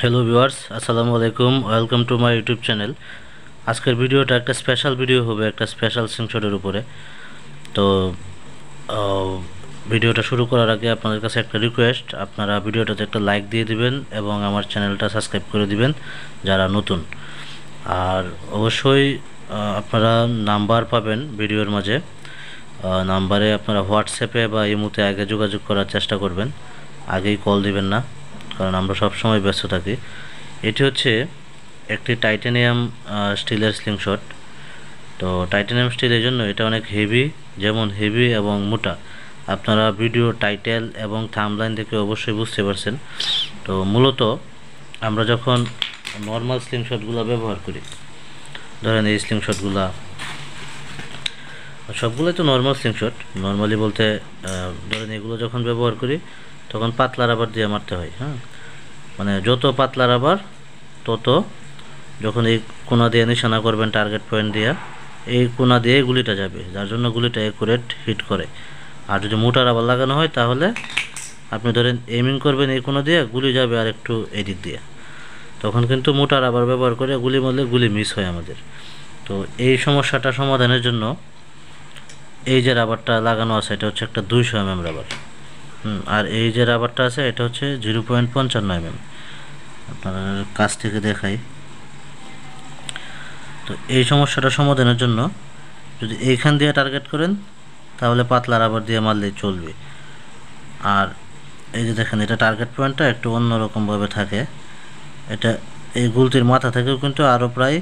Hello viewers, আসসালামু আলাইকুম। Welcome to my YouTube channel. আজকের ভিডিওটা একটা স্পেশাল ভিডিও হবে, একটা স্পেশাল স্ক্রিনশটের উপরে। তো ভিডিওটা শুরু করার আগে আপনাদের কাছে একটা রিকোয়েস্ট, আপনারা ভিডিওটাতে একটা লাইক দিয়ে দিবেন এবং আমার চ্যানেলটা সাবস্ক্রাইব করে দিবেন যারা নতুন। আর অবশ্যই আপনারা নাম্বার পাবেন ভিডিওর মাঝে। নাম্বারে আপনারা হোয়াটসঅ্যাপে বা ইমোতে আগে যোগাযোগ করার চেষ্টা করবেন, আগেই কল দিবেন না, কারণ আমরা সব সময় ব্যস্ত থাকি। এটি হচ্ছে একটি টাইটানিয়াম স্টিলের স্লিংশট। তো টাইটানিয়াম স্টিল এই জন্য এটা অনেক হেভি, যেমন হেভি এবং মোটা। আপনারা ভিডিও টাইটেল এবং থাম্বলাইন থেকে অবশ্যই বুঝতে পারছেন। তো মূলত আমরা যখন নর্মাল স্লিংশটগুলো ব্যবহার করি, ধরেন এই স্লিংশটগুলা সবগুলোই তো নর্মাল স্লিংশট। নর্মালি বলতে ধরেন এগুলো যখন ব্যবহার করি তখন পাতলা রাবার দিয়ে মারতে হয়। হ্যাঁ, মানে যত পাতলা রাবার তত, যখন এই কোনা দিয়ে নিশানা করবেন টার্গেট পয়েন্ট দিয়ে, এই কোনা দিয়ে গুলিটা যাবে, যার জন্য গুলিটা অ্যাকুরেট হিট করে। আর যদি মোটা রাবার লাগানো হয় তাহলে আপনি ধরেন এইমিং করবেন এই কোনা দিয়ে, গুলি যাবে আর একটু এদিক দিয়ে, তখন কিন্তু মোটা রাবার ব্যবহার করে গুলি মারলে গুলি মিস হয় আমাদের। তো এই সমস্যাটা সমাধানের জন্য এই যে রাবারটা লাগানো আছে এটা হচ্ছে একটা 200 mm রাবার। আর এই যে রাবারটা আছে এটা হচ্ছে 0.55 mm। আপনারা কাছ থেকে দেখাই। তো এই সমস্যাটা সমাধানের জন্য যদি এইখান দিয়ে টার্গেট করেন তাহলে পাতলা রাবার দিয়ে মারলেই চলবে। আর এই যে দেখেন, এটা টার্গেট পয়েন্টটা একটু অন্যরকমভাবে থাকে। এটা এই গুলতির মাথা থেকেও কিন্তু আরও প্রায়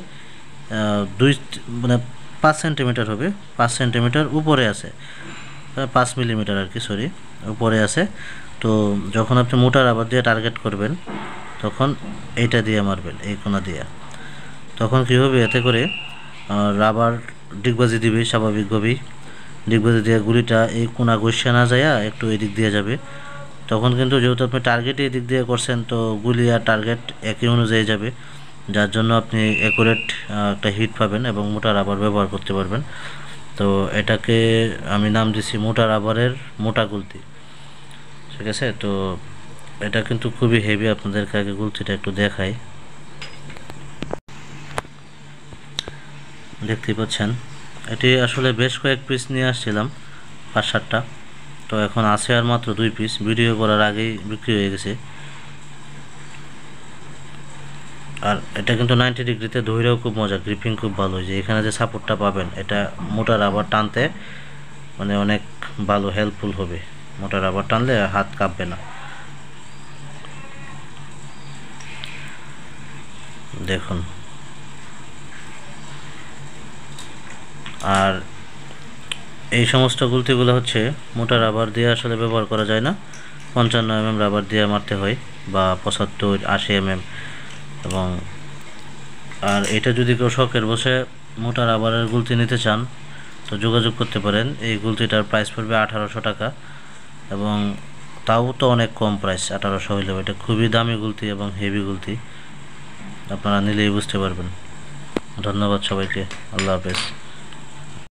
5 সেন্টিমিটার হবে, 5 সেন্টিমিটার উপরে আছে, 5 মিলিমিটার আর কি, সরি, উপরে আছে। তো যখন আপনি মোটা রাবার দিয়ে টার্গেট করবেন তখন এইটা দিয়ে মারবেন, এই কোনা দিয়ে। তখন কী হবে, এতে করে রাবার ডিগবাজি দিবে স্বাভাবিকভাবেই। ডিগবাজি দিয়ে গুলিটা এই কোনা ঘষে না যায়, একটু এদিক দিয়ে যাবে। তখন কিন্তু যেহেতু আপনি টার্গেট এই দিক দিয়ে করছেন, তো গুলি আর টার্গেট একই অনুযায়ী যাবে, যার জন্য আপনি অ্যাকুরেট একটা হিট পাবেন এবং মোটা রাবার ব্যবহার করতে পারবেন। তো এটাকে আমি নাম দিছি মোটা রাবারের মোটা গুলতি। ঠিক আছে, তো এটা কিন্তু খুবই হেভি। আপনাদেরকে আগে গুলতিটা একটু দেখাই। দেখতেই পাচ্ছেন, এটি আসলে বেশ কয়েক পিস নিয়ে আসছিলাম, 5-7টা। তো এখন আছে আর মাত্র 2 পিস, ভিডিও করার আগেই বিক্রি হয়ে গেছে। আর এটা কিন্তু 90 ডিগ্রিতে ধৈরেও খুব মজা, গ্রিপিং খুব ভালো। যে এখানে যে সাপোর্টটা পাবেন, এটা মোটা রাবার টানতে মানে অনেক ভালো হেল্পফুল হবে। মোটা রাবার টানলে হাত কাঁপবে না। দেখুন, আর এই সমস্ত গুলতিগুলো হচ্ছে মোটা রাবার দিয়ে আসলে ব্যবহার করা যায় না, 55 mm রাবার দিয়ে মারতে হয়, বা 75-80 mm। এবং আর এটা যদি কেউ শখের বসে মোটা রাবারের গুলতি নিতে চান তো যোগাযোগ করতে পারেন। এই গুলতিটার প্রাইস পড়বে 1800 টাকা, এবং তাও তো অনেক কম প্রাইস। 1800 হইলেও এটা খুবই দামি গুলতি এবং হেভি গুলতি, আপনারা নিলেই বুঝতে পারবেন। ধন্যবাদ সবাইকে, আল্লাহ হাফেজ।